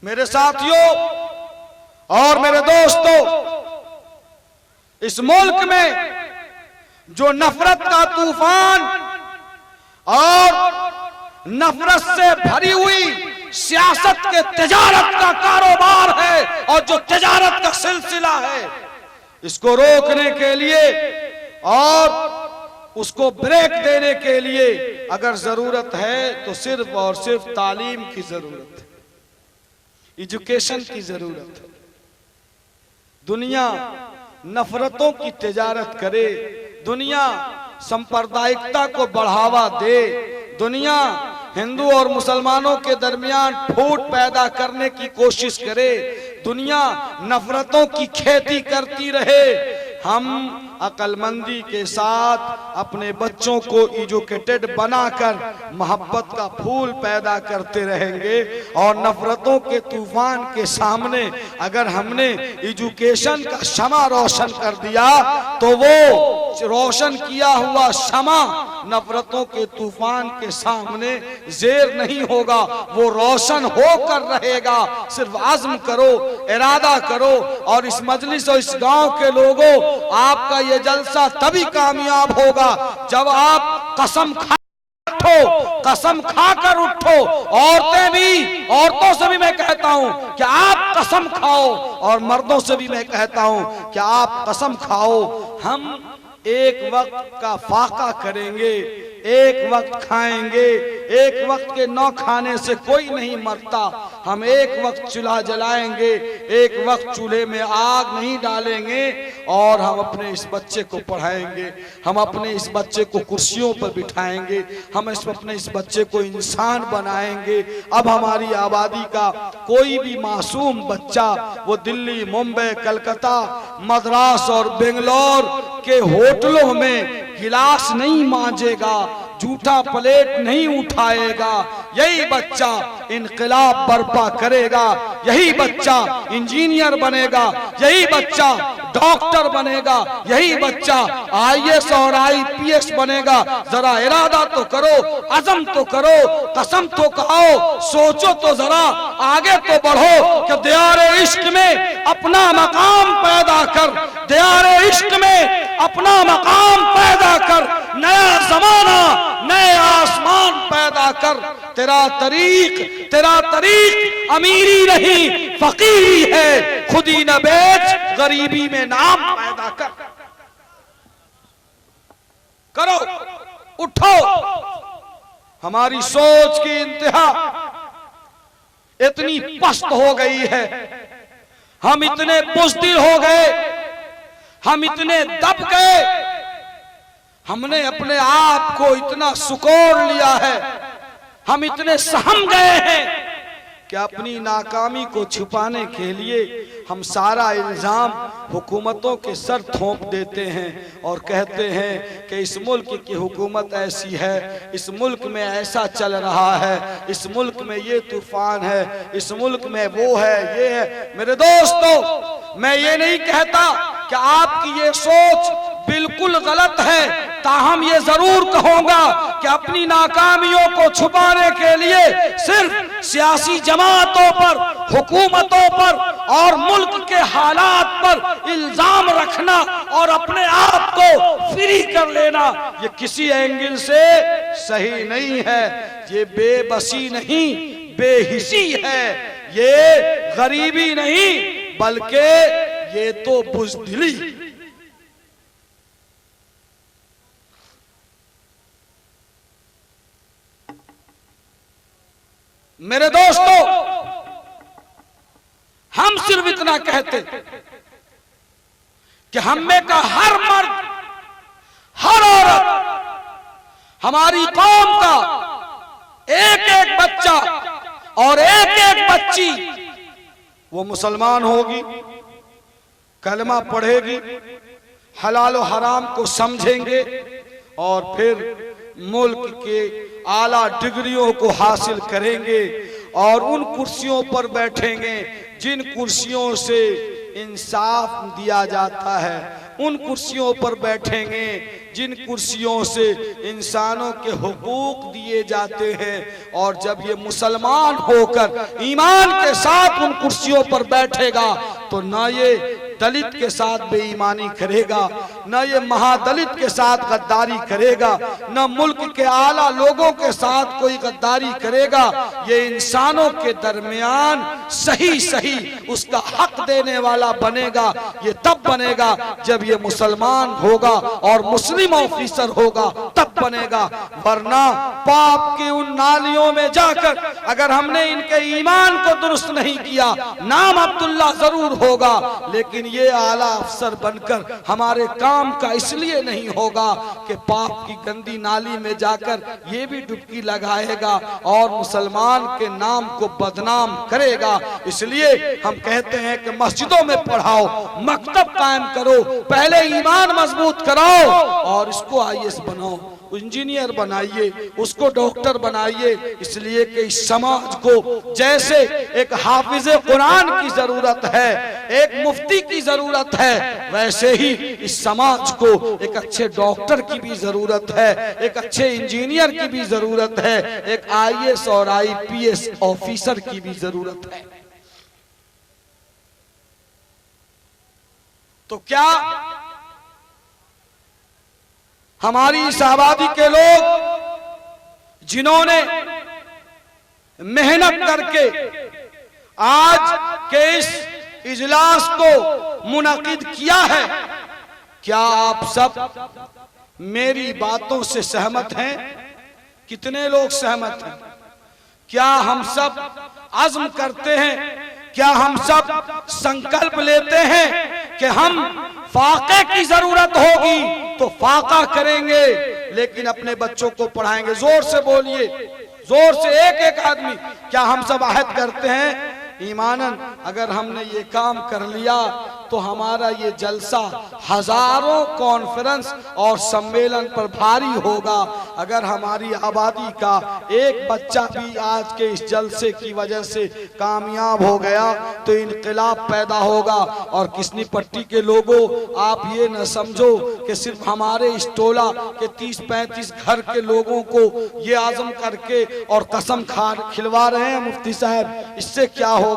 मेरे साथियों और मेरे दोस्तों, इस मुल्क में जो नफरत का तूफान और नफरत से भरी हुई सियासत के तिजारत का कारोबार है और जो तिजारत का सिलसिला है, इसको रोकने के लिए और उसको ब्रेक देने के लिए अगर जरूरत है तो सिर्फ और सिर्फ तालीम की जरूरत है, एजुकेशन की जरूरत है। दुनिया नफरतों की तिजारत करे, दुनिया सांप्रदायिकता को बढ़ावा दे, दुनिया हिंदू और मुसलमानों के दरमियान फूट पैदा करने की कोशिश करे, दुनिया नफरतों की खेती करती रहे। हम अक्लमंदी के साथ अपने बच्चों को एजुकेटेड बनाकर मोहब्बत का फूल पैदा करते रहेंगे और नफरतों के तूफान के सामने अगर हमने एजुकेशन का शमा रोशन कर दिया तो वो रोशन किया हुआ शमा नफरतों के तूफान के सामने ज़ेर नहीं होगा, वो रोशन होकर रहेगा। सिर्फ आज़्म करो, इरादा करो। और इस मजलिस और इस गांव के लोगों, आपका ये जलसा तभी कामयाब होगा जब आप कसम कसम खाकर उठो। औरतें भी, औरतों से भी मैं कहता हूं कि आप कसम खाओ और मर्दों से भी मैं कहता हूं कि आप कसम खाओ। हम एक वक्त का फाका करेंगे, एक वक्त खाएंगे, एक वक्त के न खाने से कोई नहीं मरता। हम एक वक्त चूल्हा जलाएंगे, एक वक्त चूल्हे में आग नहीं डालेंगे और हम अपने इस बच्चे को पढ़ाएंगे, हम अपने इस बच्चे को कुर्सियों पर बिठाएंगे, हम अपने इस बच्चे को इंसान बनाएंगे। अब हमारी आबादी का कोई भी मासूम बच्चा वो दिल्ली, मुंबई, कलकत्ता, मद्रास और बेंगलोर के होटलों में गिलास नहीं मांजेगा, जूठा प्लेट नहीं उठाएगा। यही बच्चा इनकलाब बर्पा करेगा, यही बच्चा इंजीनियर बनेगा, यही बच्चा डॉक्टर बनेगा, यही बच्चा IAS और IPS बनेगा। जरा इरादा तो करो, अज़म तो करो, कसम तो खाओ, सोचो तो जरा, आगे तो बढ़ो कि दियारे इश्क में अपना मकाम पैदा कर, दियारे इश्क में अपना मकाम पैदा कर, नया जमाना, नए आसमान पैदा कर। तेरा तरीक अमीरी नहीं फकीरी है, खुदी न बेच गरीबी में नाम पैदा करो, उठो। हमारी सोच की इंतहा इतनी पस्त हो गई है, हम इतने बुज़दिल हो गए, हम इतने दब गए, हमने अपने आप को इतना सुकोड़ लिया है, हम इतने सहम गए हैं कि अपनी नाकामी को छुपाने के लिए हम सारा इल्जाम हुकूमतों के सर थोप देते हैं और कहते हैं कि इस मुल्क की हुकूमत ऐसी है, इस मुल्क में ऐसा चल रहा है, इस मुल्क में ये तूफान है, इस मुल्क में वो है, ये है। मेरे दोस्तों, मैं ये नहीं कहता कि आपकी ये सोच बिल्कुल गलत है, ताहम ये जरूर कहूंगा कि अपनी नाकामियों को छुपाने के लिए सिर्फ सियासी जमातों पर, हुकूमतों पर और मुल्क के हालात पर इल्जाम रखना और अपने आप को फ्री कर लेना, ये किसी एंगल से सही नहीं है। ये बेबसी नहीं, बेहिसी है, ये गरीबी नहीं बल्कि ये तो बुज़दिली। मेरे दोस्तों, हम सिर्फ इतना कहते कि हम में का हर मर्द, हर औरत, हमारी कौम का एक एक बच्चा और एक एक बच्ची वो मुसलमान होगी, कलमा पढ़ेगी, हलाल और हराम को समझेंगे और फिर मुल्क के आला डिग्रियों को हासिल करेंगे और उन कुर्सियों पर बैठेंगे जिन कुर्सियों से इंसाफ दिया जाता है, उन कुर्सियों पर बैठेंगे जिन कुर्सियों से इंसानों के हुकूक दिए जाते हैं। और जब ये मुसलमान होकर ईमान के साथ उन कुर्सियों पर बैठेगा तो ना ये दलित के साथ बेईमानी करेगा, न ये महादलित के साथ गद्दारी करेगा, न मुल्क के आला लोगों के साथ कोई गद्दारी करेगा। ये इंसानों के दरमियान सही सही उसका हक देने वाला बनेगा। ये तब बनेगा जब ये मुसलमान होगा और मुस्लिम ऑफिसर होगा, तब बनेगा। वरना पाप की उन नालियों में जाकर अगर हमने इनके ईमान को दुरुस्त नहीं किया, नाम अब्दुल्ला जरूर होगा लेकिन ये आला अफसर बनकर हमारे काम का इसलिए नहीं होगा कि पाप की गंदी नाली में जाकर ये भी डुबकी लगाएगा और मुसलमान के नाम को बदनाम करेगा। इसलिए हम कहते हैं कि मस्जिदों में पढ़ाओ, मकतब कायम करो, पहले ईमान मजबूत कराओ और इसको IAS बनाओ, इंजीनियर बनाइए, उसको डॉक्टर बनाइए। इसलिए कि इस समाज को जैसे एक हाफिज कुरान की जरूरत है, एक मुफ्ती की जरूरत है, वैसे ही इस समाज को एक अच्छे डॉक्टर की भी जरूरत है, एक अच्छे इंजीनियर की भी जरूरत है, एक IAS और IPS ऑफिसर की भी जरूरत है। तो क्या हमारी इस आबादी के लोग जिन्होंने मेहनत करके आज के इस इजलास को मुनक़िद किया है, क्या आप सब मेरी बातों से सहमत हैं? कितने लोग सहमत हैं? क्या हम सब अज़्म करते हैं, क्या हम सब संकल्प लेते हैं कि हम फाक़े की जरूरत होगी तो फाका करेंगे लेकिन अपने बच्चों को पढ़ाएंगे? जोर से बोलिए, जोर से एक एक आदमी। क्या हम सब आहद करते हैं? ईमानन अगर हमने ये काम कर लिया तो हमारा ये जलसा हजारों कॉन्फ्रेंस और सम्मेलन पर भारी होगा। अगर हमारी आबादी का एक बच्चा भी आज के इस जलसे की वजह से कामयाब हो गया तो इनकलाब पैदा होगा। और किसनी पट्टी के लोगों, आप ये न समझो कि सिर्फ हमारे इस टोला के 30-35 घर के लोगों को ये आज़म करके और कसम खा खिलवा रहे हैं मुफ्ती साहब, इससे क्या होगा?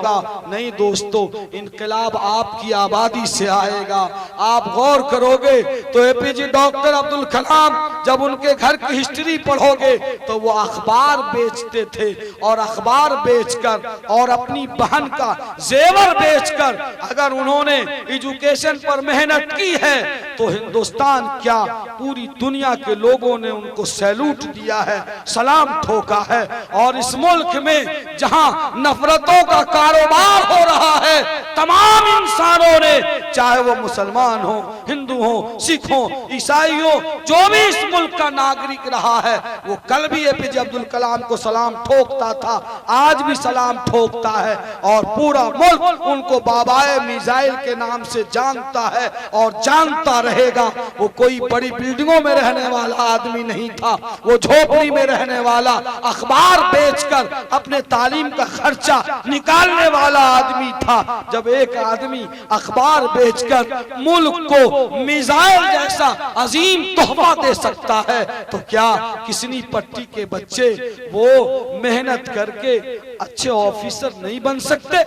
नहीं दोस्तों, इनकलाब आपकी आबादी से आएगा। आप गौर करोगे तो APJ डॉक्टर अब्दुल कलाम जब उनके घर की हिस्ट्री पढ़ोगे तो वो अखबार बेचते थे और अखबार बेचकर और अपनी बहन का जेवर बेचकर अगर उन्होंने एजुकेशन पर मेहनत की है तो हिंदुस्तान क्या पूरी दुनिया के लोगों ने उनको सैल्यूट दिया है, सलाम ठोका है। और इस मुल्क में जहां नफरतों का कारोबार हो रहा है, तमाम इंसानों ने, चाहे वो मुसलमान हो, हिंदू हो, सिख हो, ईसाई हो, जो भी इस मुल्क का नागरिक रहा है, वो कल भी APJ अब्दुल कलाम को सलाम ठोकता था, आज भी सलाम ठोकता है और पूरा मुल्क उनको बाबाए मिसाइल के नाम से जानता है और जानता रहेगा। वो कोई बड़ी बिल्डिंगों में रहने वाला आदमी नहीं था, वो झोपड़ी में रहने वाला, अखबार बेचकर अपने तालीम का खर्चा निकालने वाला आदमी था। जब एक आदमी अखबार बेचकर मुल्क को मिसाइल जैसा अजीम तोहफा दे सकता है तो क्या किसनी पट्टी के बच्चे वो मेहनत करके अच्छे ऑफिसर नहीं बन सकते?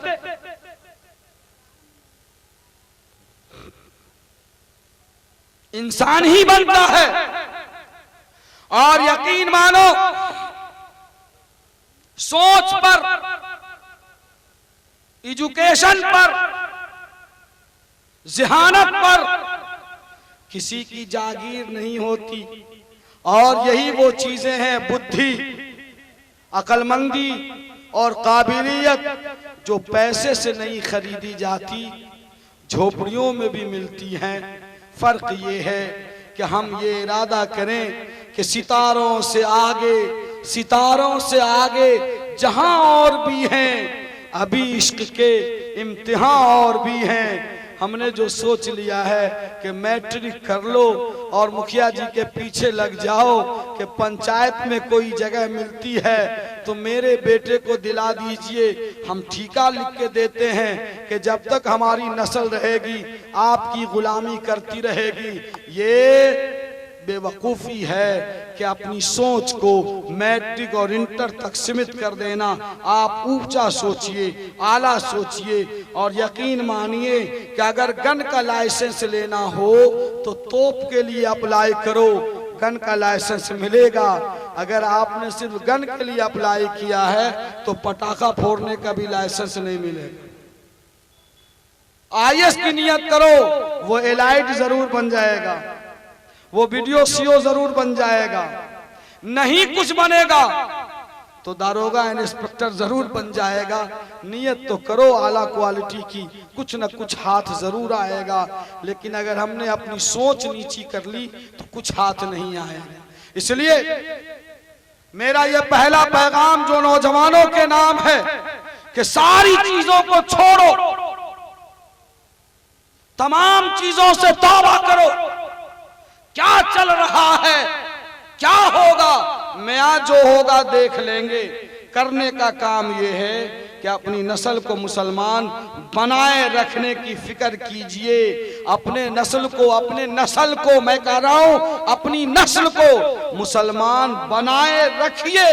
इंसान ही बनता है। और यकीन मानो, सोच पर, एजुकेशन पर, जिहानत पर किसी की जागीर नहीं होती। और यही वो चीजें हैं, बुद्धि, अक्लमंदी और काबिलियत, जो पैसे से नहीं खरीदी जाती, झोपड़ियों में भी मिलती हैं। फर्क ये है कि हम ये इरादा करें कि सितारों से आगे, सितारों से आगे जहां और भी हैं, अभी इश्क के इम्तिहान और भी हैं। हमने जो सोच लिया है कि मैट्रिक कर लो और मुखिया जी के पीछे लग जाओ कि पंचायत में कोई जगह मिलती है तो मेरे बेटे को दिला दीजिए, हम ठेका लिख के देते हैं कि जब तक हमारी नस्ल रहेगी आपकी गुलामी करती रहेगी। ये बेवकूफ़ी है कि अपनी सोच को मैट्रिक और इंटर तक सीमित कर देना। आप ऊंचा सोचिए, आला सोचिए और यकीन मानिए कि अगर गन का लाइसेंस लेना हो तो तोप के लिए अप्लाई करो, गन का लाइसेंस मिलेगा। अगर आपने सिर्फ गन के लिए अप्लाई किया है तो पटाखा फोड़ने का भी लाइसेंस नहीं मिलेगा। IAS की नियत करो, वो एलाइट जरूर बन जाएगा, वो वीडियो CO जरूर बन जाएगा। नहीं कुछ बनेगा तो दारोगा इंस्पेक्टर जरूर बन जाएगा। नियत तो करो आला क्वालिटी की, कुछ न कुछ हाथ जरूर आएगा। लेकिन अगर हमने अपनी सोच नीची कर ली तो कुछ हाथ नहीं आएगा। इसलिए मेरा यह पहला पैगाम जो नौजवानों के नाम है कि सारी चीजों को छोड़ो, तमाम चीजों से तौबा करो। क्या चल रहा है, क्या होगा, मैं जो होगा देख लेंगे। करने का काम यह है कि अपनी नस्ल को मुसलमान बनाए रखने की फिक्र कीजिए। अपने नस्ल को मैं कह रहा हूं, अपनी नस्ल को मुसलमान बनाए रखिए।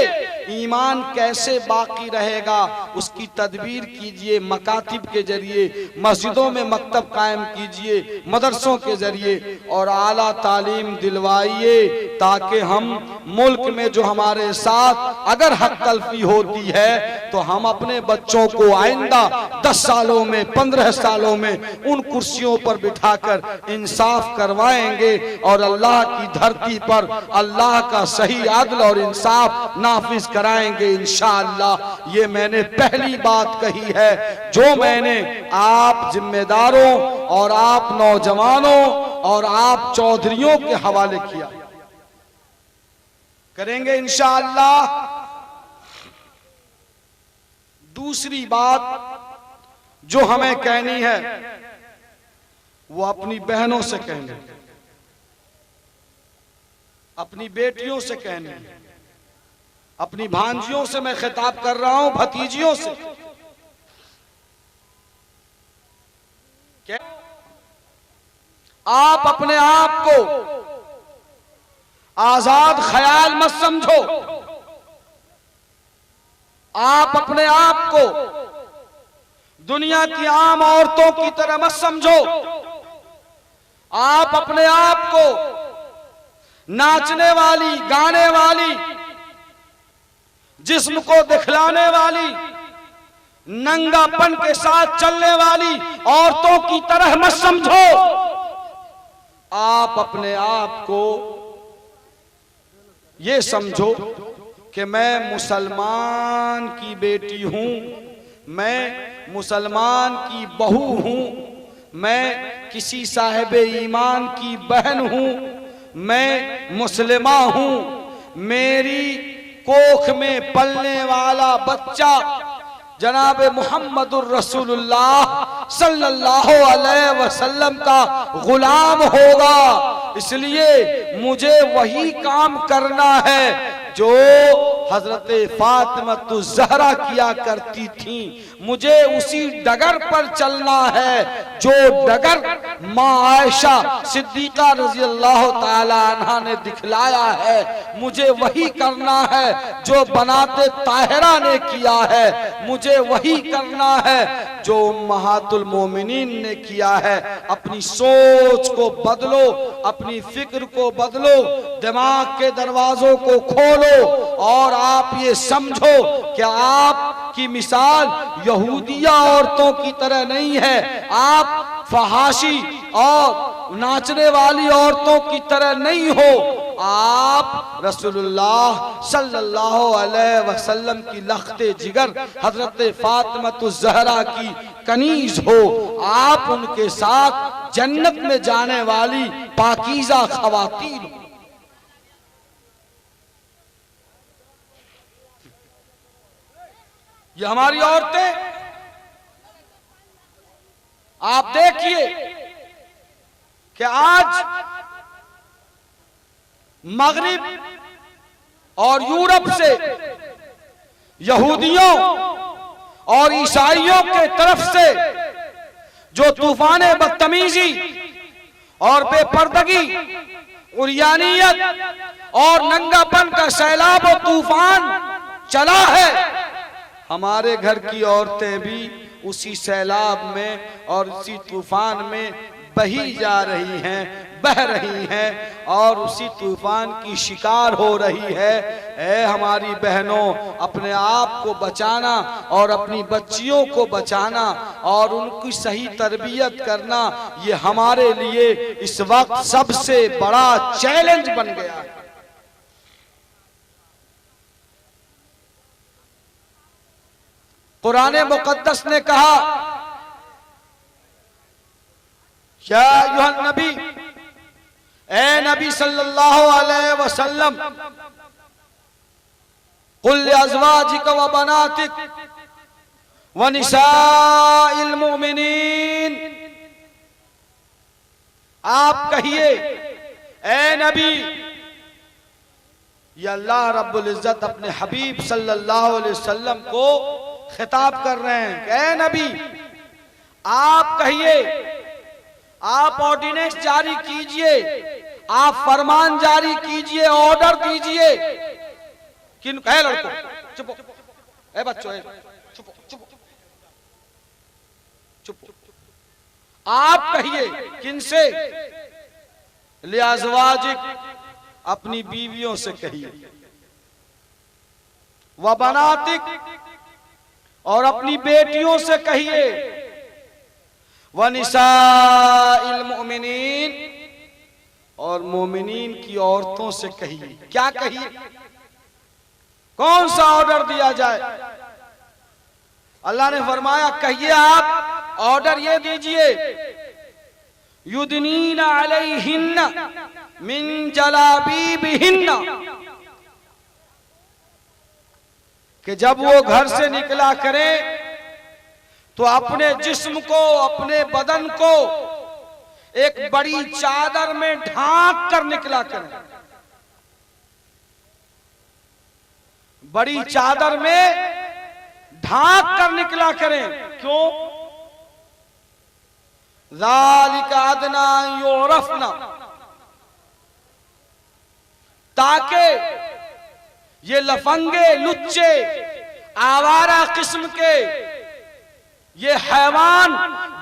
ईमान कैसे बाकी रहेगा उसकी तदबीर कीजिए। मकातिब के जरिए, मस्जिदों में मकतब कायम कीजिए, मदरसों के जरिए, और आला तालीम दिलवाइए ताकि हम मुल्क में जो हमारे साथ अगर हक तलफी होती है तो हम अपने बच्चों को आइंदा 10 सालों में, 15 सालों में उन कुर्सियों पर बिठाकर इंसाफ करवाएंगे और अल्लाह की धरती पर अल्लाह का सही अदल और इंसाफ नाफिज कराएंगे इंशाअल्लाह। ये मैंने पहली बात कही है जो मैंने आप जिम्मेदारों और आप नौजवानों और आप चौधरियों के हवाले किया। करेंगे इंशाअल्लाह। दूसरी बात जो हमें कहनी है वो अपनी बहनों से कहनी, अपनी बेटियों से कहनी, अपनी भांजियों से मैं खिताब कर रहा हूं, भतीजियों से। क्या आप अपने आप को आजाद ख्याल मत समझो, आप अपने आप को दुनिया की आम औरतों की तरह मत समझो। आप अपने आप को नाचने वाली, गाने वाली, जिस्म को दिखलाने वाली, नंगापन के साथ चलने वाली औरतों की तरह मत समझो। आप अपने आप को ये समझो कि मैं मुसलमान की बेटी हूं, मैं मुसलमान की बहू हूं, मैं किसी साहिब ईमान की बहन हूं, मैं मुस्लिमा हूं। मेरी कोख में पलने वाला बच्चा जनाब मुहम्मदुर रसूलुल्लाह सल्लल्लाहु अलैहि वसल्लम का गुलाम होगा। इसलिए मुझे वही काम करना है जो हजरत फातिमा ज़हरा किया करती थी। मुझे उसी डगर पर चलना है जो डगर माँ आयशा सिद्दीका रज़ी अल्लाह ताला अन्हा ने दिखलाया है। मुझे वही करना है जो बनाते ताहिरा ने किया है। मुझे वही करना है जो उम्महातुल मोमिनीन ने किया है। अपनी सोच को बदलो, अपनी फिक्र को बदलो, दिमाग के दरवाजों को खोलो और आप ये समझो कि आपकी मिसाल यहूदिया औरतों की तरह नहीं है। आप फहाशी और नाचने वाली औरतों की तरह नहीं हो। आप रसूलुल्लाह सल्लल्लाहु अलैहि वसल्लम की लख्ते जिगर हजरत फातिमा ज़हरा की कनीज हो। आप उनके साथ जन्नत में जाने वाली पाकीज़ा ख़वातीन हो। ये हमारी औरतें, आप देखिए कि आज मगरिब और यूरोप से यहूदियों और ईसाइयों के तरफ से जो तूफान बदतमीजी और बेपर्दगी, उरियानियत और नंगापन का सैलाब और तूफान चला है, हमारे घर की औरतें भी उसी सैलाब में और उसी तूफान में बही जा रही हैं, बह रही हैं और उसी तूफान की शिकार हो रही है। ऐ हमारी बहनों, अपने आप को बचाना और अपनी बच्चियों को बचाना और उनकी सही तरबियत करना, ये हमारे लिए इस वक्त सबसे बड़ा चैलेंज बन गया है। कुरान मुकद्दस ने कहा, या अय्युहन नबी, ए नबी सल्लल्लाहु अलैहि वसल्लम, कुल अज़वाजिक व बनातिक व निसाइल मुमिनीन, आप कहिए ए नबी, ये अल्लाह रब्बुल इज्जत अपने हबीब सल्लल्लाहु अलैहि वसल्लम को खिताब कर रहे हैं। ए नबी, आप कहिए, आप ऑर्डिनेंस जारी कीजिए, आप फरमान जारी कीजिए, ऑर्डर दीजिए। किन कहे लड़को, चुप, ए बच्चों, चुप चुप चुप, आप कहिए, किनसे? लिअज़वाजिक, अपनी बीवियों से कहिए, व बनातिक, और अपनी बेटियों से कहिए, व निसाइल मुमिनीन, और मोमिनीन की औरतों से कहिए। क्या कहिए? कौन सा ऑर्डर दिया जाए? अल्लाह ने फरमाया, कहिए आप ऑर्डर ये दीजिए, युदनीना अलैहिन्ना मिन जलाबीबिहिन्ना, कि जब वो घर से निकला करें तो अपने जिस्म को, अपने बदन को एक बड़ी चादर में ढांक कर निकला करें। बड़ी चादर में ढांक कर निकला करें। क्यों? ज़ालिका अदना युरफ़ना, ताकि ये लफंगे, लुच्चे, आवारा किस्म के ये हैवान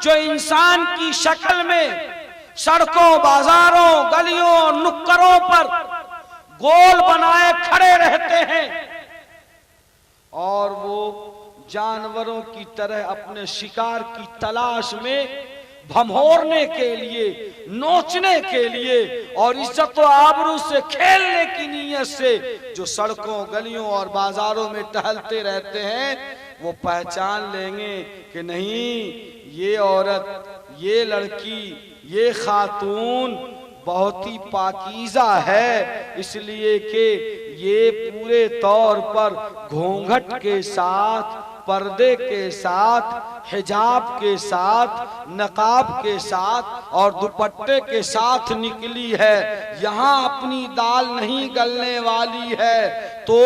जो इंसान की शक्ल में सड़कों, बाजारों, गलियों, नुक्करों पर गोल बनाए खड़े रहते हैं और वो जानवरों की तरह अपने शिकार की तलाश में भमोरने के लिए, नोचने के लिए और इज्जत व आबरू से खेलने की नीयत से जो सड़कों, गलियों और बाजारों में टहलते रहते हैं, वो पहचान लेंगे कि नहीं, ये औरत, ये लड़की, ये खातून बहुत ही पाकीज़ा है, इसलिए कि ये पूरे तौर पर घूंघट के साथ, पर्दे के साथ, हिजाब के साथ, नकाब के साथ और दुपट्टे के साथ निकली है। यहाँ अपनी दाल नहीं गलने वाली है, तो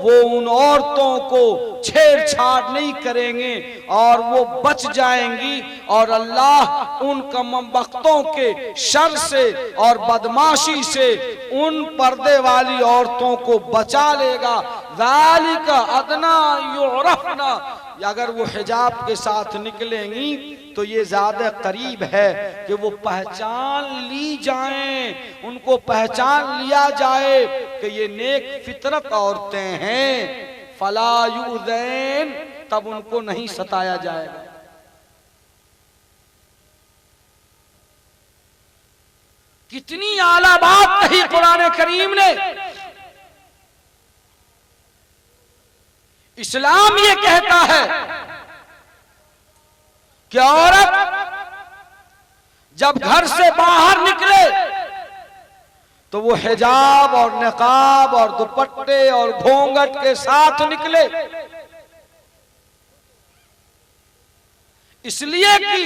वो उन औरतों को छेड़छाड़ नहीं करेंगे और वो बच जाएंगी और अल्लाह उन कमबख्तों के शर से और बदमाशी से उन पर्दे वाली औरतों को बचा लेगा। ज़ालिका अदना युरफ़ना, अगर वो हिजाब के साथ निकलेंगी तो ये ज्यादा करीब है कि वो पहचान ली जाएं, उनको पहचान लिया जाए कि ये नेक फितरत औरतें हैं। फला युज़ैन, तब उनको नहीं सताया जाएगा। कितनी आला बात कही कुरान करीम ने। इस्लाम ये कहता है कि औरत जब घर से बाहर निकले तो वो हिजाब और नकाब और दुपट्टे और घूंघट के साथ निकले, इसलिए कि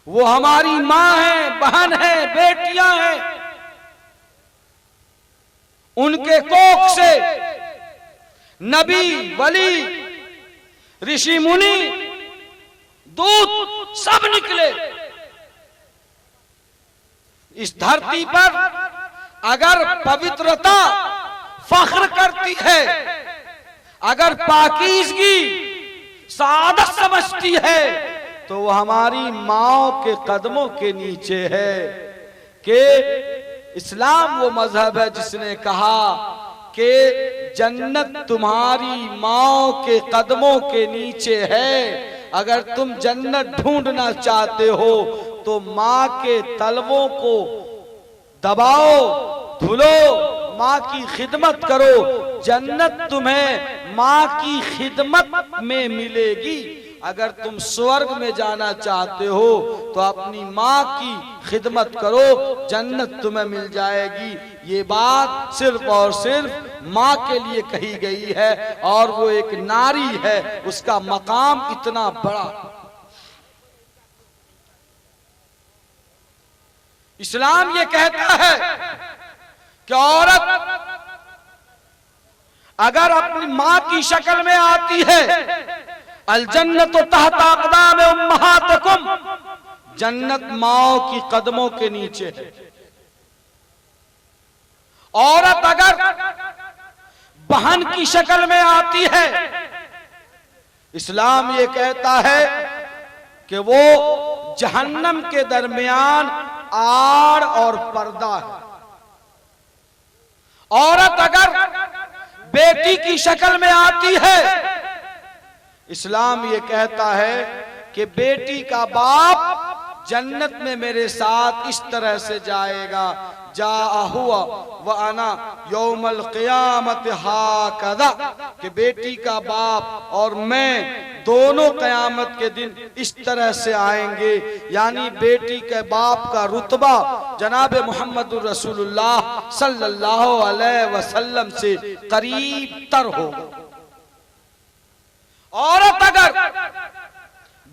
वो हमारी मां है, बहन है, बेटियां हैं। उनके कोख से नबी, वली, ऋषि मुनि, दूत सब निकले। इस धरती पर अगर पवित्रता फख्र करती है, अगर पाकीज़गी सादत समझती है, तो वो हमारी माओ के कदमों के नीचे है। कि इस्लाम वो मजहब है जिसने कहा कि जन्नत तुम्हारी माओ के कदमों के नीचे है। अगर तुम जन्नत ढूंढना चाहते हो तो माँ के तलवों को दबाओ, धुलो, माँ की खिदमत करो। जन्नत तुम्हें माँ की खिदमत में मिलेगी। अगर तुम स्वर्ग में जाना चाहते हो तो अपनी माँ की खिदमत करो, जन्नत तुम्हें मिल जाएगी। ये बात सिर्फ और सिर्फ माँ के लिए कही गई है, और वो एक नारी है, उसका मकाम इतना बड़ा। इस्लाम ये कहता है कि औरत अगर अपनी माँ की शक्ल में आती है, अल जन्नत तहत अक़दाम उम्महातिकुम, जन्नत माओ की कदमों के नीचे है। औरत अगर बहन की शक्ल में आती है, इस्लाम ये कहता है कि वो जहन्नम के दरमियान आड़ और पर्दा है। औरत अगर बेटी की शक्ल में आती है, इस्लाम ये कहता है कि बेटी का बाप जन्नत में मेरे साथ इस तरह से जाएगा, जा हुआ व अना यौमल क़ियामत हाकदा, कि बेटी का बाप और मैं दोनों क़यामत के दिन इस तरह से आएंगे। यानी बेटी के बाप का रुतबा जनाब मोहम्मद रसूलुल्लाह सल्लल्लाहु अलैहि वसल्लम से करीब तर होगा। औरत अगर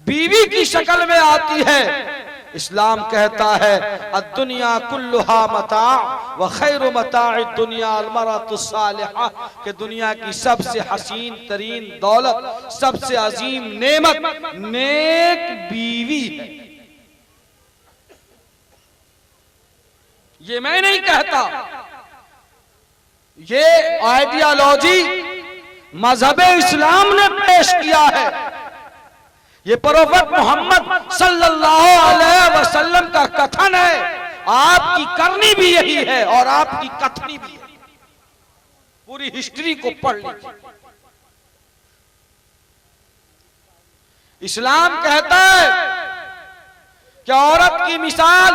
बीवी की शक्ल में आती है, इस्लाम कहता है अद्दुनिया कुल्लुहा मता व खैरु मताइ दुनिया अल मरअतु सालिहा, कि दुनिया की सबसे हसीन तरीन दौलत, सबसे अजीम नेमत नेक बीवी है। ये मैं नहीं कहता, ये आइडियोलॉजी मजहब इस्लाम ने पेश किया है। ये प्रोफेट मोहम्मद सल्लल्लाहु अलैहि वसल्लम का कथन है। आपकी करनी भी यही है और आपकी कथनी भी है। पूरी हिस्ट्री को पढ़ लीजिए। इस्लाम कहता है कि औरत की मिसाल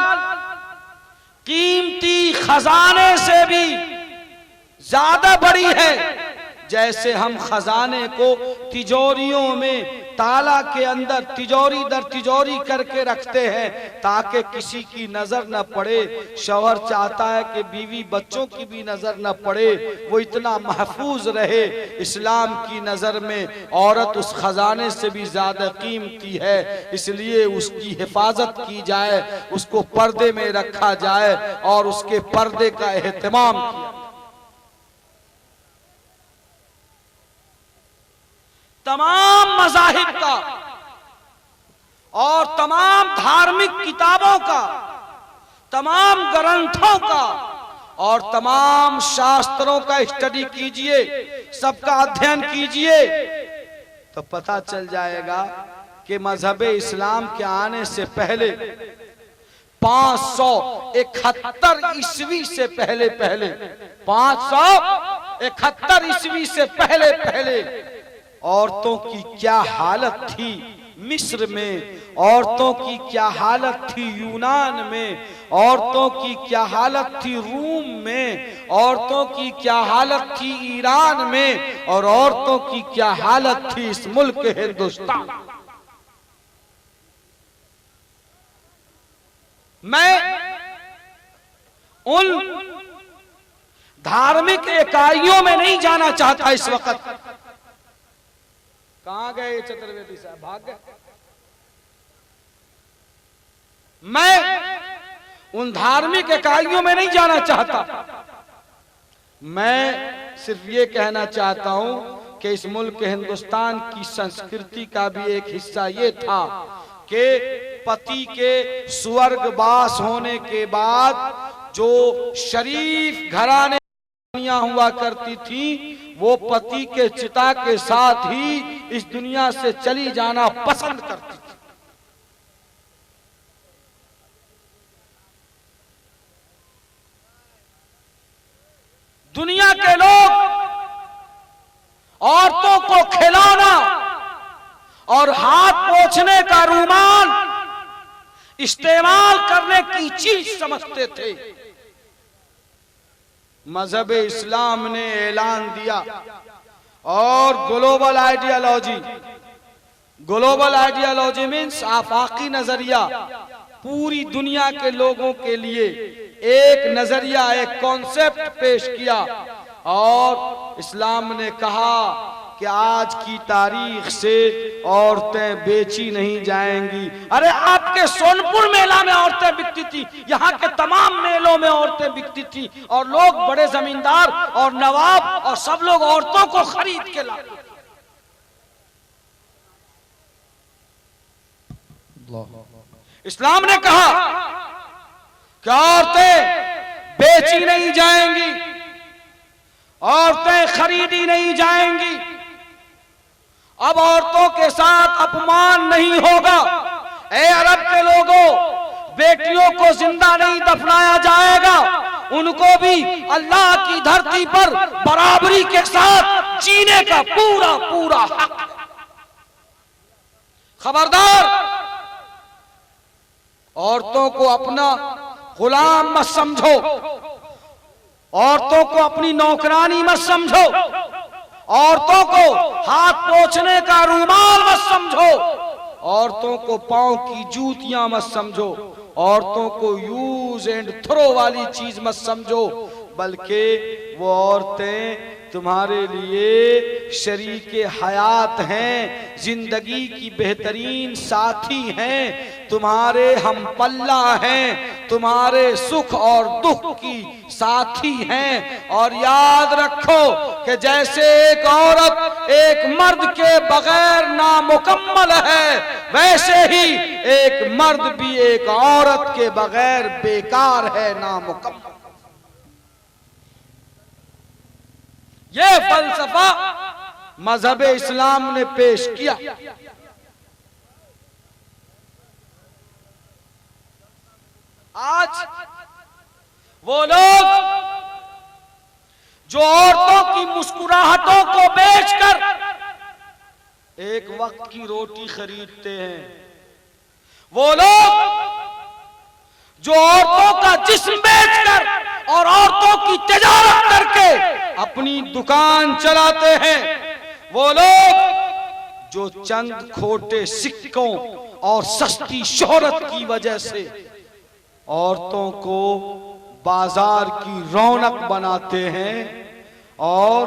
कीमती खजाने से भी ज्यादा बड़ी है। जैसे हम खजाने को तिजोरियों में ताला के अंदर तिजोरी दर तिजोरी करके रखते हैं ताकि किसी की नजर न पड़े। शौहर चाहता है कि बीवी बच्चों की भी नजर न पड़े, वो इतना महफूज रहे। इस्लाम की नजर में औरत उस खजाने से भी ज्यादा कीमती है, इसलिए उसकी हिफाजत की जाए, उसको पर्दे में रखा जाए और उसके पर्दे का एहतमाम किया। तमाम मज़ाहिब का और तमाम धार्मिक किताबों का, तमाम ग्रंथों का और तमाम शास्त्रों का स्टडी कीजिए, सबका अध्ययन कीजिए, तो पता चल जाएगा कि मजहब इस्लाम के आने से पहले 571 ईस्वी से पहले 571 ईस्वी से पहले औरतों की क्या हालत थी मिस्र में, औरतों की क्या हालत थी यूनान में, औरतों की क्या हालत थी रूम में, औरतों की क्या हालत थी ईरान में, और औरतों की क्या हालत थी इस मुल्क हिंदुस्तान। मैं उन धार्मिक इकाइयों में नहीं जाना चाहता इस वक्त। कहां गए चतुर्वेदी साहब? भाग गए। मैं उन धार्मिक इकाइयों में नहीं जाना चाहता। मैं सिर्फ ये कहना चाहता हूं कि इस मुल्क हिंदुस्तान की संस्कृति का भी एक हिस्सा ये था कि पति के स्वर्गवास होने के बाद जो शरीफ घराने हुआ करती थी वो पति के चिता के साथ ही इस दुनिया से चली जाना पसंद करती थी। दुनिया के लोग औरतों को खिलाना और हाथ पोंछने का रुमाल इस्तेमाल करने की चीज समझते थे। मजहब इस्लाम ने ऐलान दिया और ग्लोबल आइडियोलॉजी मीन्स आफाकी नजरिया, पूरी दुनिया के लोगों के लिए एक नजरिया, एक कॉन्सेप्ट पेश किया और इस्लाम ने कहा कि आज की तारीख से औरतें बेची नहीं जाएंगी। अरे आपके सोनपुर मेला में औरतें बिकती थी, यहाँ के तमाम मेलों में औरतें बिकती थी और लोग, बड़े जमींदार और नवाब और सब लोग औरतों को खरीद के लाते थे। इस्लाम ने कहा कि औरतें बेची नहीं जाएंगी, औरतें खरीदी नहीं जाएंगी। अब औरतों के साथ अपमान नहीं होगा। ए अरब के लोगों, बेटियों को जिंदा नहीं दफनाया जाएगा, उनको भी अल्लाह की धरती पर बराबरी के साथ जीने का पूरा पूरा हक है। खबरदार, औरतों को अपना गुलाम मत समझो, औरतों को अपनी नौकरानी मत समझो, औरतों को हाथ पोंछने का रुमाल मत समझो, औरतों को पांव की जूतियां मत समझो, औरतों को यूज एंड थ्रो वाली चीज मत समझो, बल्कि वो औरतें तुम्हारे लिए शरीके हयात हैं, जिंदगी की बेहतरीन साथी हैं, तुम्हारे हम पल्ला हैं, तुम्हारे सुख और दुख की साथी हैं। और याद रखो कि जैसे एक औरत एक मर्द के बगैर नामुकम्मल है, वैसे ही एक मर्द भी एक औरत के बगैर बेकार है, नामुकम्मल। ये फलसफा मजहब इस्लाम ने पेश किया। आज वो लोग जो औरतों की मुस्कुराहटों को बेचकर एक वक्त की रोटी खरीदते हैं, वो लोग जो औरतों का जिस्म बेचकर और औरतों की तिजारत करके अपनी दुकान चलाते हैं, वो लोग जो चंद खोटे सिक्कों और सस्ती शोहरत की वजह से औरतों को बाजार की रौनक बनाते हैं और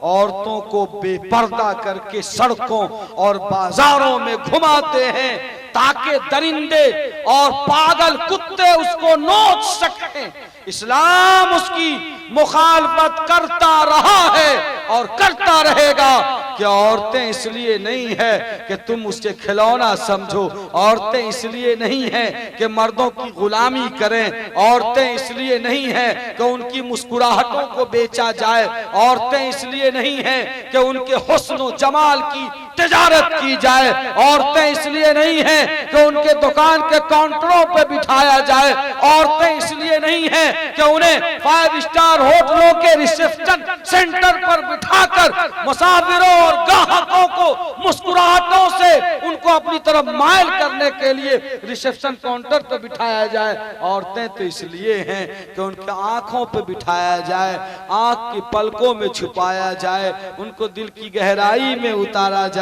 औरतों को बेपर्दा करके सड़कों और बाजारों में घुमाते हैं ताकि दरिंदे और पागल कुत्ते उसको नोच सकें। इस्लाम उसकी मुखालफत करता रहा है और करता रहेगा कि औरतें इसलिए नहीं है कि तुम उसके खिलौना समझो, औरतें इसलिए नहीं है कि मर्दों की गुलामी करें, औरतें इसलिए नहीं है कि उनकी मुस्कुराहटों को बेचा जाए, औरतें इसलिए नहीं है कि उनके हुस्न और जमाल की तिजारत की जाए, औरतें इसलिए नहीं है कि उनके दुकान के काउंटरों पे बिठाया जाए, औरतें इसलिए नहीं है कि उन्हें 5 स्टार होटलों के रिसेप्शन सेंटर पर बिठाकर मुसाफिरों और ग्राहकों को मुस्कुराहटों से उनको अपनी तरफ माइल करने के लिए रिसेप्शन काउंटर पर बिठाया जाए। औरतें तो इसलिए हैं कि उनके आंखों पे बिठाया जाए, आंख की पलकों में छुपाया जाए, उनको दिल की गहराई में उतारा जाए,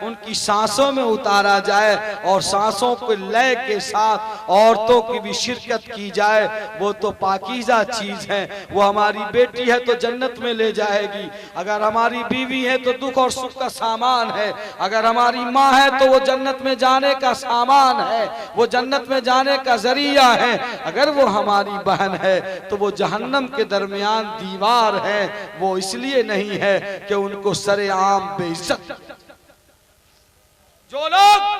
उनकी सांसों में उतारा जाए और सांसों को लय के साथ औरतों की भी शिरकत की जाए। वो तो पाकीज़ा चीज है, वो हमारी बेटी है तो जन्नत में ले जाएगी, अगर हमारी बीवी है तो दुख और सुख का सामान है, अगर हमारी माँ है तो वो जन्नत में में जाने का सामान है, वो जन्नत में जाने का जरिया है। अगर वो हमारी बहन है तो वो जहन्नम के दरमियान दीवार है। वो इसलिए नहीं है कि उनको सरेआम बेइज्जत। जो लोग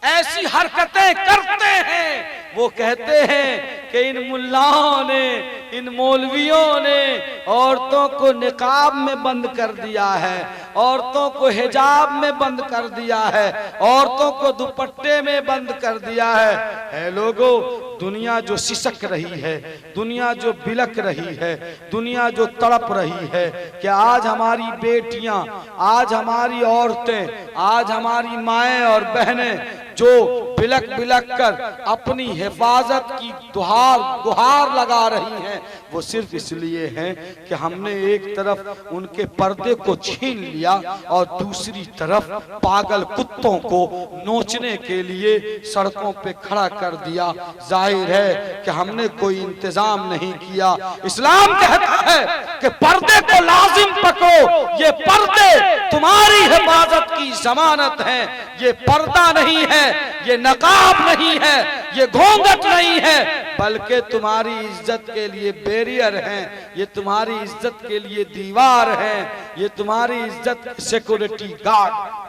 ऐसी हरकतें करते हैं वो कहते हैं कि इन मुल्लाओं ने, इन मौलवियों ने औरतों को निकाब में बंद कर दिया है, औरतों को हिजाब में बंद कर दिया है, औरतों को दुपट्टे में बंद कर दिया है। लोगों, दुनिया जो सिसक रही है, दुनिया जो बिलक रही है, दुनिया जो तड़प रही है कि आज हमारी बेटियां, आज हमारी औरतें, आज हमारी माएं और बहनें जो बिलक बिलक कर अपनी हिफाजत की गुहार लगा रही हैं, वो सिर्फ इसलिए है कि हमने एक तरफ उनके पर्दे को छीन लिया और दूसरी तरफ पागल कुत्तों को नोचने के लिए सड़कों पे खड़ा कर दिया। जाहिर है कि हमने कोई इंतजाम नहीं किया। इस्लाम कहता है कि पर्दे को लाजिम पकड़ो, ये पर्दे तुम्हारी हिफाजत की जमानत है। ये पर्दा नहीं है, ये नकाब नहीं है, ये घूंघट नहीं है, बल्कि तुम्हारी इज्जत के लिए बैरियर हैं, ये तुम्हारी इज्जत के लिए दीवार है, ये तुम्हारी इज्जत सिक्योरिटी गार्ड।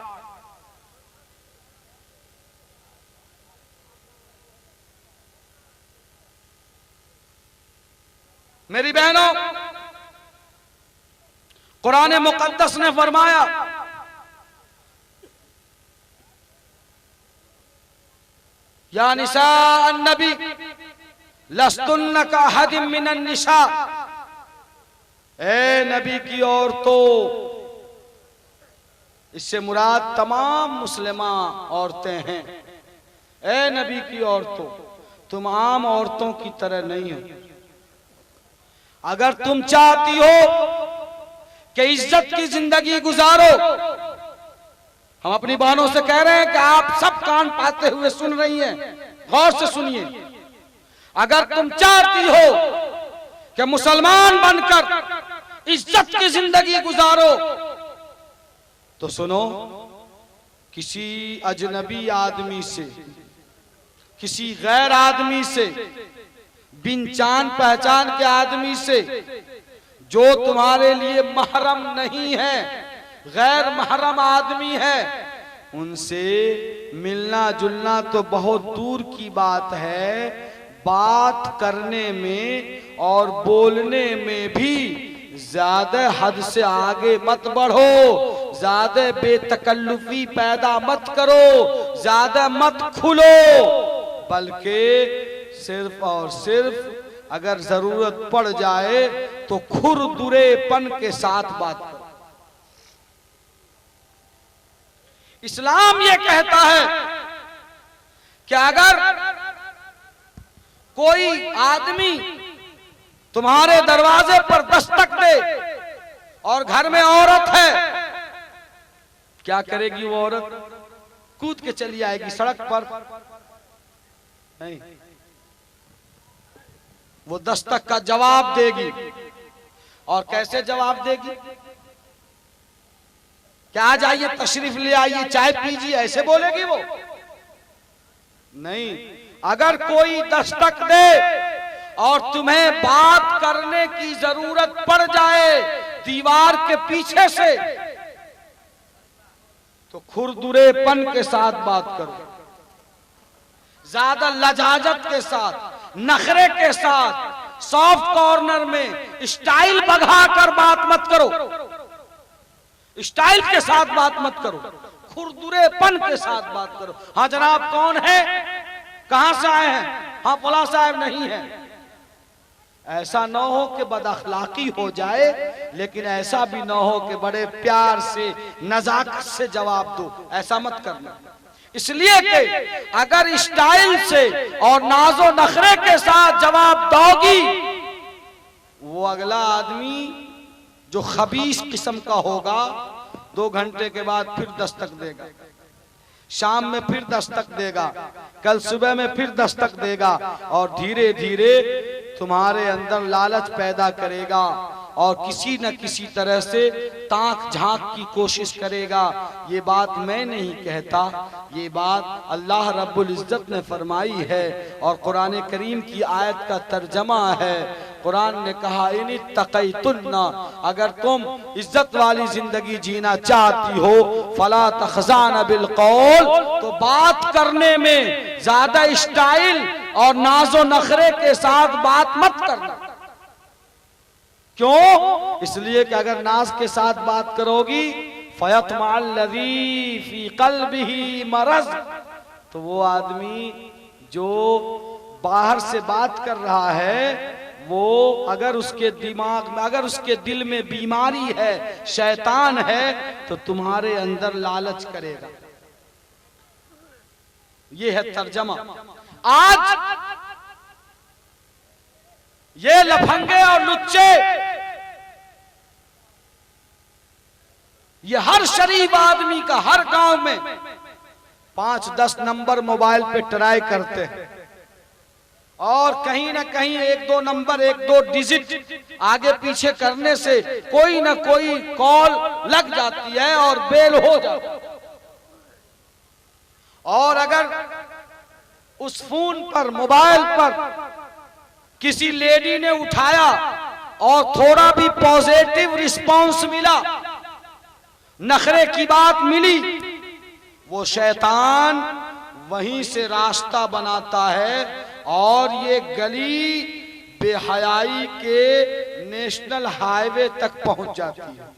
मेरी बहनों, कुरान मुकद्दस ने फरमाया, या निसा अन्नबी लस्तुन्न का हदिम मिनन निशा। ए नबी की औरतों, इससे मुराद तमाम मुस्लिमा औरतें हैं। ए नबी की औरतों, तुम आम औरतों की तरह नहीं हो। अगर तुम चाहती हो कि इज्जत की जिंदगी गुजारो, हम अपनी बहनों से कह रहे हैं कि आप सब कान पाते हुए सुन रही हैं, गौर से सुनिए। अगर तुम चाहती हो कि मुसलमान बनकर इज्जत की जिंदगी गुजारो तो सुनो, किसी अजनबी आदमी से, किसी गैर आदमी से, बिन जान पहचान के आदमी से जो तुम्हारे लिए महरम नहीं है, गैर महरम आदमी है, उनसे मिलना जुलना तो बहुत दूर की बात है, बात करने में और बोलने में भी ज्यादा हद से आगे मत बढ़ो, ज्यादा बेतकल्लुफी पैदा मत करो, ज्यादा मत खुलो, बल्कि सिर्फ और सिर्फ अगर जरूरत पड़ जाए तो खुरदुरेपन के साथ बात करो। इस्लाम ये कहता है कि अगर कोई आदमी तुम्हारे दरवाजे पर दस्तक दे और घर में औरत है, क्या करेगी वो औरत? कूद के चली आएगी सड़क पर? नहीं, वो दस्तक का जवाब देगी। और कैसे जवाब देगी? क्या आ जाइए, तशरीफ ले आइए, चाय पीजिए, ऐसे बोलेगी वो? नहीं। अगर कोई दस्तक दे और तुम्हें बात करने की जरूरत पड़ जाए दीवार के पीछे से, तो खुरदुरेपन के साथ बात करो, ज्यादा लजाजत के साथ, नखरे के साथ, सॉफ्ट कॉर्नर में स्टाइल बढ़ाकर बात मत करो, स्टाइल के साथ बात मत करो, खुरदुरेपन के साथ बात करो। हाँ जनाब, कौन है, कहां से आए हैं? हाँ फला साहब नहीं है। ऐसा न हो कि बदअखलाकी हो जाए, लेकिन ऐसा भी न हो कि बड़े प्यार से, नजाकत से जवाब दो, ऐसा मत करना। इसलिए कि अगर स्टाइल से और नाजो नखरे के साथ जवाब दोगी, वो अगला आदमी जो खबीस किस्म का होगा 2 घंटे के बाद फिर दस्तक देगा, शाम में फिर दस्तक देगा, कल सुबह में फिर दस्तक देगा, और धीरे धीरे तुम्हारे अंदर लालच पैदा करेगा और किसी न किसी तरह से ताक झांक की कोशिश करेगा। ये बात मैं नहीं कहता, ये बात अल्लाह रब्बुल इज्जत ने फरमाई है और कुरान करीम की आयत का तर्जमा है। कुरान ने कहा इन तक़ैतुन्ना, अगर तुम इज्जत वाली जिंदगी जीना चाहती हो, फला तखज़ान बिल कौल, तो बात करने में ज्यादा स्टाइल और नाजो नखरे के साथ बात मत करना। क्यों? इसलिए कि अगर नाज के साथ बात करोगी फयतमअल लज़ी फी क़ल्बिही मरज़, तो वो आदमी जो बाहर से बात कर रहा है, वो अगर उसके दिमाग में, अगर उसके दिल में बीमारी है, शैतान है, तो तुम्हारे अंदर लालच करेगा। ये है तर्जमा। आज ये लफंगे और लुच्चे, ये हर शरीफ आदमी का हर गांव में 5-10 नंबर मोबाइल पे ट्राई करते हैं और कहीं ना कहीं 1-2 नंबर, 1-2 डिजिट आगे पीछे करने से कोई ना कोई कॉल लग जाती है और बेल हो जाती है। और अगर उस फोन पर, मोबाइल पर किसी लेडी ने उठाया और थोड़ा भी पॉजिटिव रिस्पांस मिला, नखरे की बात मिली, वो शैतान वहीं से रास्ता बनाता है और ये गली बेहयाई के नेशनल हाईवे तक पहुंच जाती है।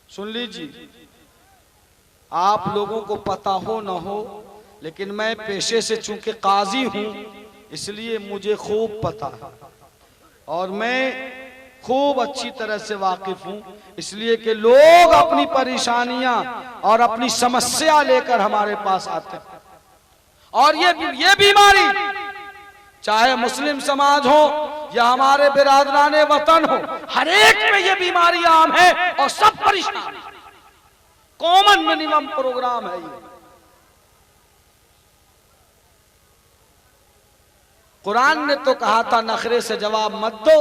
सुन लीजिए, आप लोगों को पता हो न हो, लेकिन मैं पेशे से चूंकि काजी हूं, इसलिए मुझे खूब पता है और मैं खूब अच्छी तरह से वाकिफ हूं। इसलिए कि लोग अपनी परेशानियां और अपनी समस्या लेकर हमारे पास आते हैं और ये बीमारी चाहे मुस्लिम समाज हो या हमारे बिरादराने वतन हो, हर एक में ये बीमारी आम है और सब परेशान। कॉमन मिनिमम प्रोग्राम है ये। कुरान ने तो कहा था नखरे से जवाब मत दो,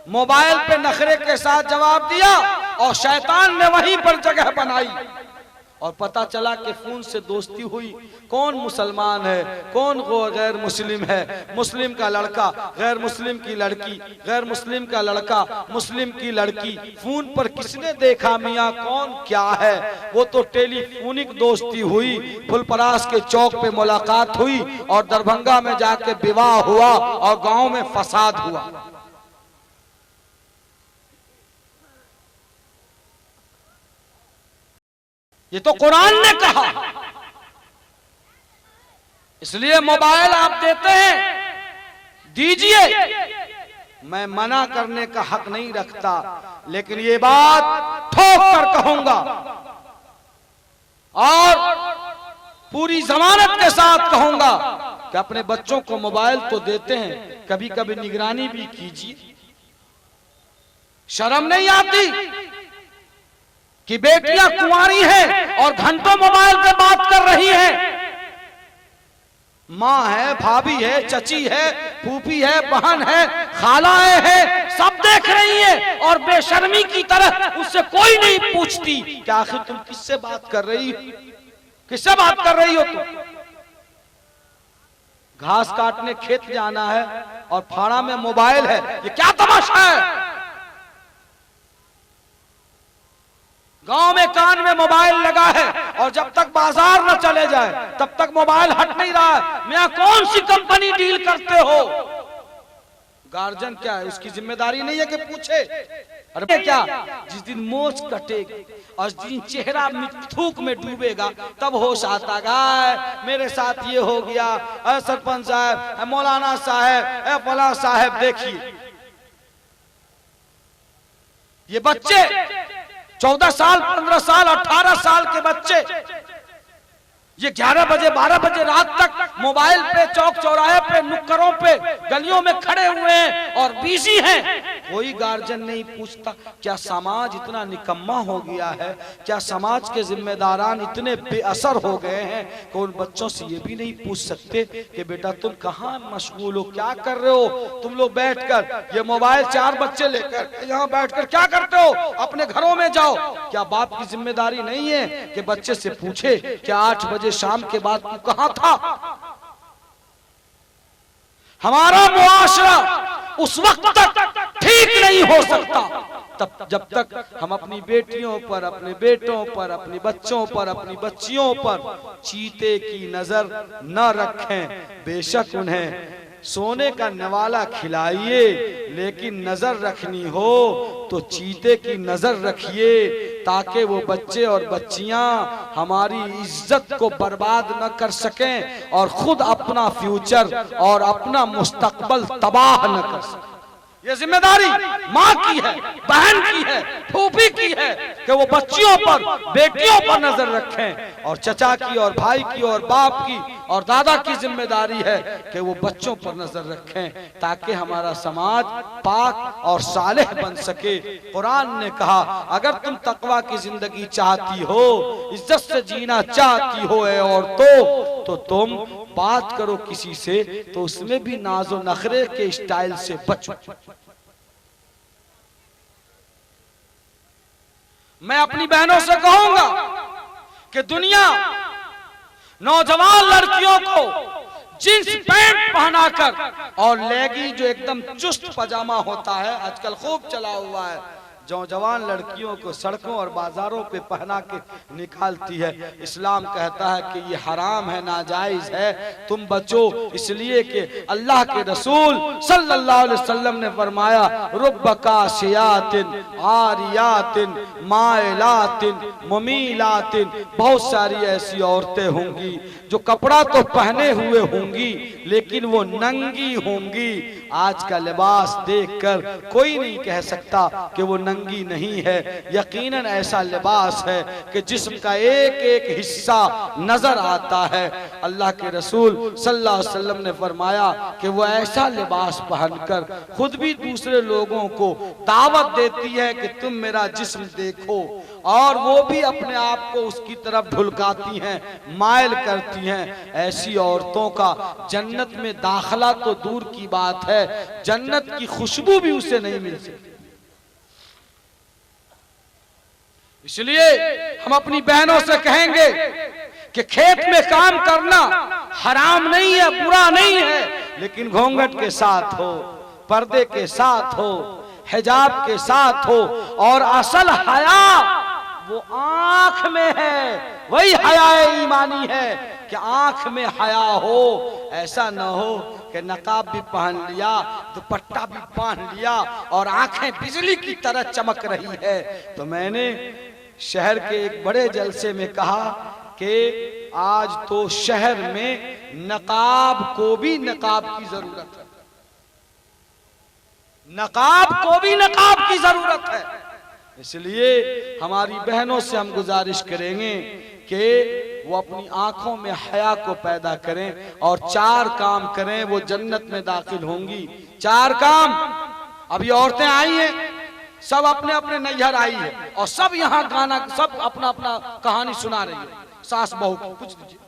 मोबाइल पे नखरे के साथ जवाब दिया और शैतान ने वहीं पर जगह बनाई और पता चला कि फोन से दोस्ती हुई। कौन मुसलमान है, कौन गैर मुस्लिम है, मुस्लिम का लड़का, गैर मुस्लिम की लड़की, गैर मुस्लिम का लड़का, मुस्लिम की लड़की, फोन पर किसने देखा मियाँ कौन क्या है। वो तो टेलीफोनिक दोस्ती हुई, फुलपरास के चौक पे मुलाकात हुई और दरभंगा में जाके विवाह हुआ और गांव में फसाद हुआ। ये तो कुरान ने कहा। इसलिए मोबाइल आप देते हैं, दीजिए, मैं मना करने का हक नहीं रखता, लेकिन ये बात ठोक कर कहूंगा और पूरी जमानत के साथ कहूंगा कि अपने बच्चों को मोबाइल तो देते हैं, कभी कभी निगरानी भी कीजिए। शर्म नहीं आती कि बेटियां कुंवारी हैं और घंटों मोबाइल पे बात कर रही हैं। माँ है, भाभी है, चची है, फूफी है, बहन है, खालाएं हैं, सब देख रही हैं और बेशर्मी की तरह उससे कोई नहीं पूछती कि आखिर तुम किससे बात कर रही हो, किससे बात कर रही हो तुम। घास काटने खेत जाना है और फाड़ा में मोबाइल है, ये क्या तमाशा है। गांव में कान में मोबाइल लगा है और जब तक बाजार न चले जाए तब तक मोबाइल हट नहीं रहा है। मैं कौन सी कंपनी डील करते हो? गार्जियन क्या है, उसकी जिम्मेदारी नहीं है कि पूछे। अरे क्या, जिस दिन मोच कटेगी और जिस दिन चेहरा थूक में डूबेगा तब होश आता है मेरे साथ ये हो गया, सरपंच साहब, मौलाना साहब, फला साहब। देखिए ये बच्चे 14 साल, 15 साल, 18 साल के बच्चे ये 11 बजे 12 बजे रात तक मोबाइल पे, चौक चौराहे पे, नुक्करों पे, गलियों में खड़े हुए हैं और बिजी हैं। कोई गार्जियन नहीं पूछता। क्या समाज इतना निकम्मा हो गया है? क्या समाज के जिम्मेदारान इतने बेअसर हो गए हैं कि उन बच्चों से ये भी नहीं पूछ सकते कि बेटा तुम कहाँ मशगूल हो, क्या कर रहे हो? तुम लोग बैठकर ये मोबाइल 4 बच्चे लेकर यहाँ बैठकर क्या करते हो? अपने घरों में जाओ। क्या बाप की जिम्मेदारी नहीं है कि बच्चे से पूछे क्या 8 बजे शाम के बाद तू कहां था? हमारा मुआशरा उस वक्त तक ठीक नहीं हो सकता तब जब तक हम अपनी बेटियों पर, अपने बेटों पर, अपने बच्चों पर, अपनी बच्चियों पर चीते की नजर न रखें। बेशक उन्हें सोने का नवाला खिलाइए, लेकिन नजर रखनी हो तो चीते की नजर रखिए, ताकि वो बच्चे और बच्चियां हमारी इज्जत को बर्बाद न कर सकें और खुद अपना फ्यूचर और अपना मुस्तकबल तबाह न कर सकें। ये जिम्मेदारी माँ की है, बहन की है, फूफी की है कि वो बच्चियों पर, बेटियों पर नजर रखें, और चचा की और भाई की और बाप की और दादा की जिम्मेदारी है कि वो बच्चों पर नजर रखें, ताकि हमारा समाज पाक और सालेह बन सके। कुरान ने कहा अगर तुम तकवा की जिंदगी चाहती हो, इज्जत से जीना चाहती हो ए औरतों, तो तुम बात करो किसी से तो उसमें भी नाजो नखरे के स्टाइल से बचो। मैं अपनी बहनों से कहूंगा कि दुनिया नौजवान लड़कियों को जींस पैंट पहनाकर और लेगी जो एकदम चुस्त पजामा होता है आजकल खूब चला हुआ है, जवान लड़कियों को सड़कों और बाजारों पे पहना के निकालती है। इस्लाम कहता है कि ये हराम है, नाजायज है, तुम बचो। इसलिए कि अल्लाह के रसूल सल्लल्लाहु अलैहि वसल्लम ने फरमाया रुब्बका सियातिन आरियातिन माइलातिन मुमीलातिन, बहुत सारी ऐसी औरतें होंगी जो कपड़ा तो पहने हुए होंगी लेकिन वो नंगी होंगी। आज का लिबास देखकर कोई नहीं कह सकता कि वो नंगी नहीं है। यकीनन ऐसा लिबास है कि जिस्म का एक एक हिस्सा नजर आता है। अल्लाह के रसूल सल्लल्लाहु अलैहि वसल्लम ने फरमाया कि वो ऐसा लिबास पहनकर खुद भी दूसरे लोगों को दावत देती है कि तुम मेरा जिस्म देखो, और वो भी अपने आप को उसकी तरफ ढुलकाती हैं, मायल करती हैं। ऐसी औरतों का जन्नत में दाखला तो दूर की बात है, जन्नत की खुशबू भी उसे नहीं मिल सकती। इसलिए हम अपनी बहनों से कहेंगे कि खेत में काम करना हराम नहीं है, बुरा नहीं है, लेकिन घूंघट के साथ हो, पर्दे के साथ हो, हिजाब के साथ हो, और असल हया वो आंख में है। वही हया ईमानी है कि आंख में हया हो। ऐसा न हो कि नकाब भी पहन लिया, दुपट्टा भी पहन लिया और आंखें बिजली की तरह चमक रही है। तो मैंने शहर के एक बड़े जलसे में कहा कि आज तो शहर में नकाब को भी नकाब की जरूरत है, नकाब को भी नकाब की जरूरत है। इसलिए हमारी बहनों से हम गुजारिश करेंगे कि वो अपनी आंखों में हया को पैदा करें और 4 काम करें, वो जन्नत में दाखिल होंगी। 4 काम। अभी औरतें आई हैं, सब अपने अपने नैहर आई है और सब यहाँ गाना, सब अपना अपना कहानी सुना रही है, सास बहू की। पूछ लीजिए,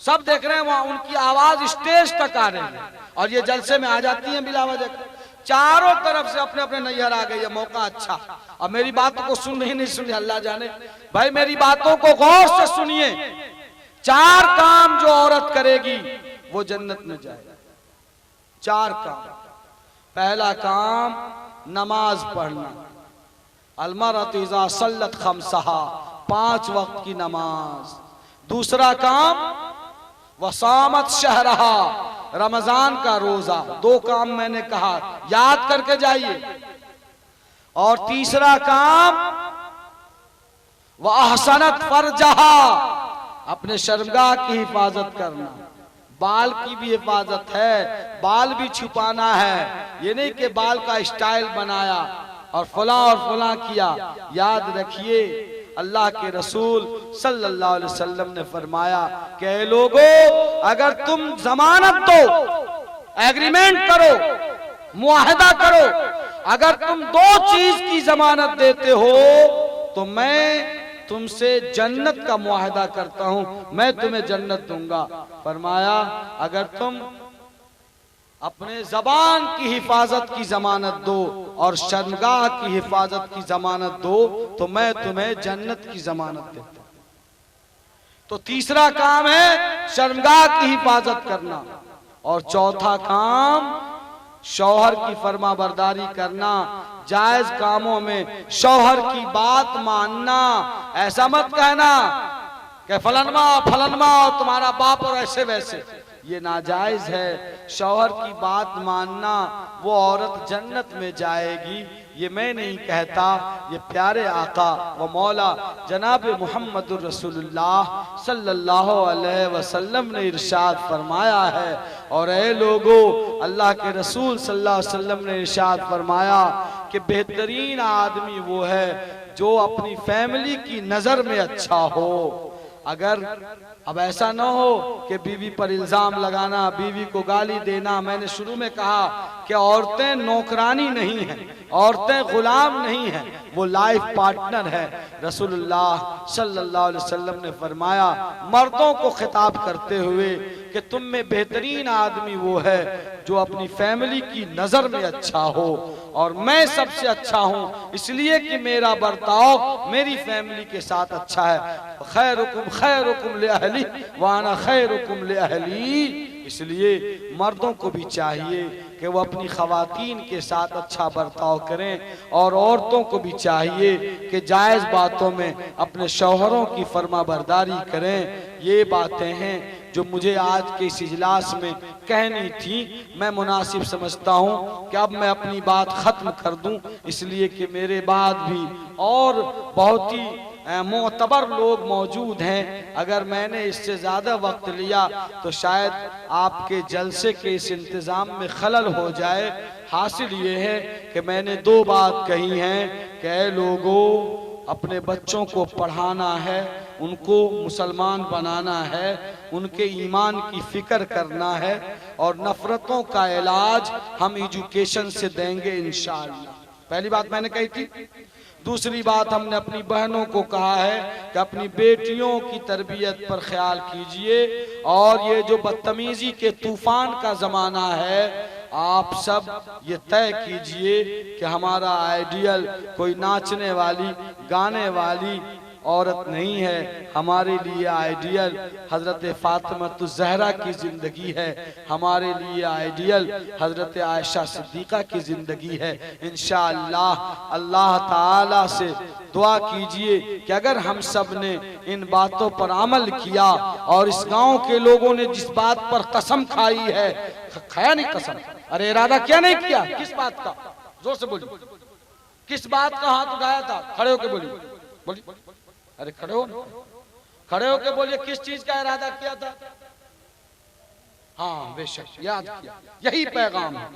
सब देख रहे हैं, वहां उनकी आवाज स्टेज तक आ रही है और ये जलसे में आ जाती है बिला वजह। चारों तरफ से अपने अपने नैहर आ गई है, मौका अच्छा। अब मेरी बातों को सुन रही नहीं सुन रही, अल्लाह जाने। भाई मेरी बातों को गौर से सुनिए। 4 काम जो औरत करेगी वो जन्नत में जाएगी। 4 काम। पहला काम नमाज पढ़ना, अलमरअतु इज़ा सल्लत खम्सहा, 5 वक्त की नमाज। दूसरा काम वसामत शहरहा, रमजान का रोजा। 2 काम मैंने कहा, याद करके जाइए। और तीसरा काम वह अहसनत फरजहा, अपने शर्मगाह की हिफाजत करना। बाल की भी हिफाजत है, बाल भी छुपाना है। ये नहीं कि बाल का स्टाइल बनाया और फला किया। याद रखिए अल्लाह के रसूल सल्लल्लाहु अलैहि वसल्लम ने फरमाया कि ऐ लोगों, अगर तुम जमानत दो, एग्रीमेंट करो, मुआहदा करो, अगर तुम दो चीज की जमानत देते हो तो मैं तुमसे जन्नत का मुआहदा करता हूं, मैं तुम्हें जन्नत दूंगा। फरमाया अगर तुम अपने जबान की हिफाजत की जमानत दो और शर्मगाह की हिफाजत की जमानत दो तो मैं तुम्हें जन्नत की जमानत देता हूं। तो तीसरा काम है शर्मगाह की हिफाजत करना, और चौथा काम शौहर की फर्मा बरदारी करना, जायज कामों में शौहर की बात मानना। ऐसा मत कहना कि फलनमा फलनमा तुम्हारा बाप और ऐसे वैसे, ये नाजायज है। शौहर की बात मानना, वो औरत जन्नत में जाएगी, ये मैं नहीं कहता, ये प्यारे आका व मौला जनाब मुहम्मदुर रसूलुल्लाह सल्लल्लाहु अलैहि वसल्लम ने इरशाद फरमाया है। और ऐ लोगों, अल्लाह के रसूल सल्लल्लाहु अलैहि वसल्लम ने इरशाद फरमाया कि बेहतरीन आदमी वो है जो अपनी फैमिली की नजर में अच्छा हो। अगर अब ऐसा ना हो कि बीवी पर इल्जाम लगाना, बीवी को गाली देना। मैंने शुरू में कहा कि औरतें नौकरानी नहीं हैं, औरतें गुलाम नहीं हैं, वो लाइफ पार्टनर है। रसूलुल्लाह सल्लल्लाहु अलैहि वसल्लम ने फरमाया मर्दों को खिताब करते हुए कि तुम में बेहतरीन आदमी वो है जो अपनी फैमिली की नजर में अच्छा हो, और मैं सबसे अच्छा हूं इसलिए कि मेरा बर्ताव मेरी फैमिली के साथ अच्छा है। खैरुकुम खैरुकुम ले अहली व अना खैरुकुम ले अहली। इसलिए मर्दों को भी चाहिए कि वो अपनी खवातीन के साथ अच्छा बर्ताव करें, और औरतों को भी चाहिए कि जायज़ बातों में अपने शौहरों की फर्मा बरदारी करें। ये बातें हैं जो मुझे आज के इस इजलास में कहनी थी। मैं मुनासिब समझता हूँ कि अब मैं अपनी बात ख़त्म कर दूँ, इसलिए कि मेरे बाद भी और बहुत ही मोतबर लोग मौजूद हैं। अगर मैंने इससे ज़्यादा वक्त लिया तो शायद आपके जलसे के इस इंतज़ाम में खलल हो जाए। हासिल ये है कि मैंने दो बात कही हैं कि ऐ लोगों, अपने बच्चों को पढ़ाना है, उनको मुसलमान बनाना है, उनके ईमान की फिक्र करना है, और नफरतों का इलाज हम एजुकेशन से देंगे इंशाअल्लाह। पहली बात मैंने कही थी। दूसरी बात हमने अपनी बहनों को कहा है कि अपनी बेटियों की तरबियत पर ख्याल कीजिए, और ये जो बदतमीजी के तूफान का जमाना है, आप सब ये तय कीजिए कि हमारा आइडियल कोई नाचने वाली गाने वाली औरत नहीं है। हमारे लिए आइडियल हजरत फातिमातुज़ ज़हरा की जिंदगी है, हमारे लिए आइडियल हजरत आयशा सिद्दीक़ा की जिंदगी है। इंशाअल्लाह अल्लाह ताला से दुआ कीजिए कि अगर हम सब ने इन बातों पर अमल किया, और इस गांव के लोगों ने जिस बात पर कसम खाई है, खाया नहीं कसम, अरे इरादा क्या नहीं किया, किस बात का, जोर से बोलिए, किस बात का हाथ उठाया था, खड़े होके बोलिए, बोलिए, अरे खड़े हो, खड़े होके बोलिए, किस चीज का इरादा किया था। हाँ बेशक याद किया, यही पैगाम है।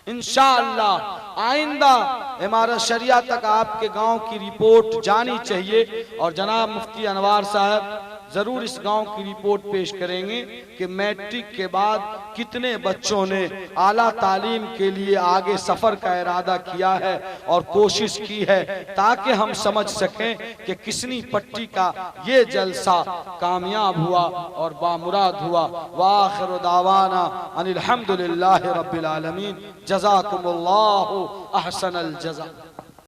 इंशाअल्लाह आइंदा इमारत शरिया तक आपके गांव की रिपोर्ट जानी चाहिए, और जनाब मुफ्ती अनवार साहब जरूर इस गांव की रिपोर्ट पेश करेंगे कि मैट्रिक के बाद कितने बच्चों ने आला तालीम के लिए आगे सफर का इरादा किया है और कोशिश की है, ताकि हम समझ सकें कि किसनी पट्टी का ये जलसा कामयाब हुआ और बामुराद हुआ। वाखिर दावाना अनिल हम्दुलिल्लाहि रब्बिल आलमीन। जज़ाकुमुल्लाहु अहसनल जज़ा।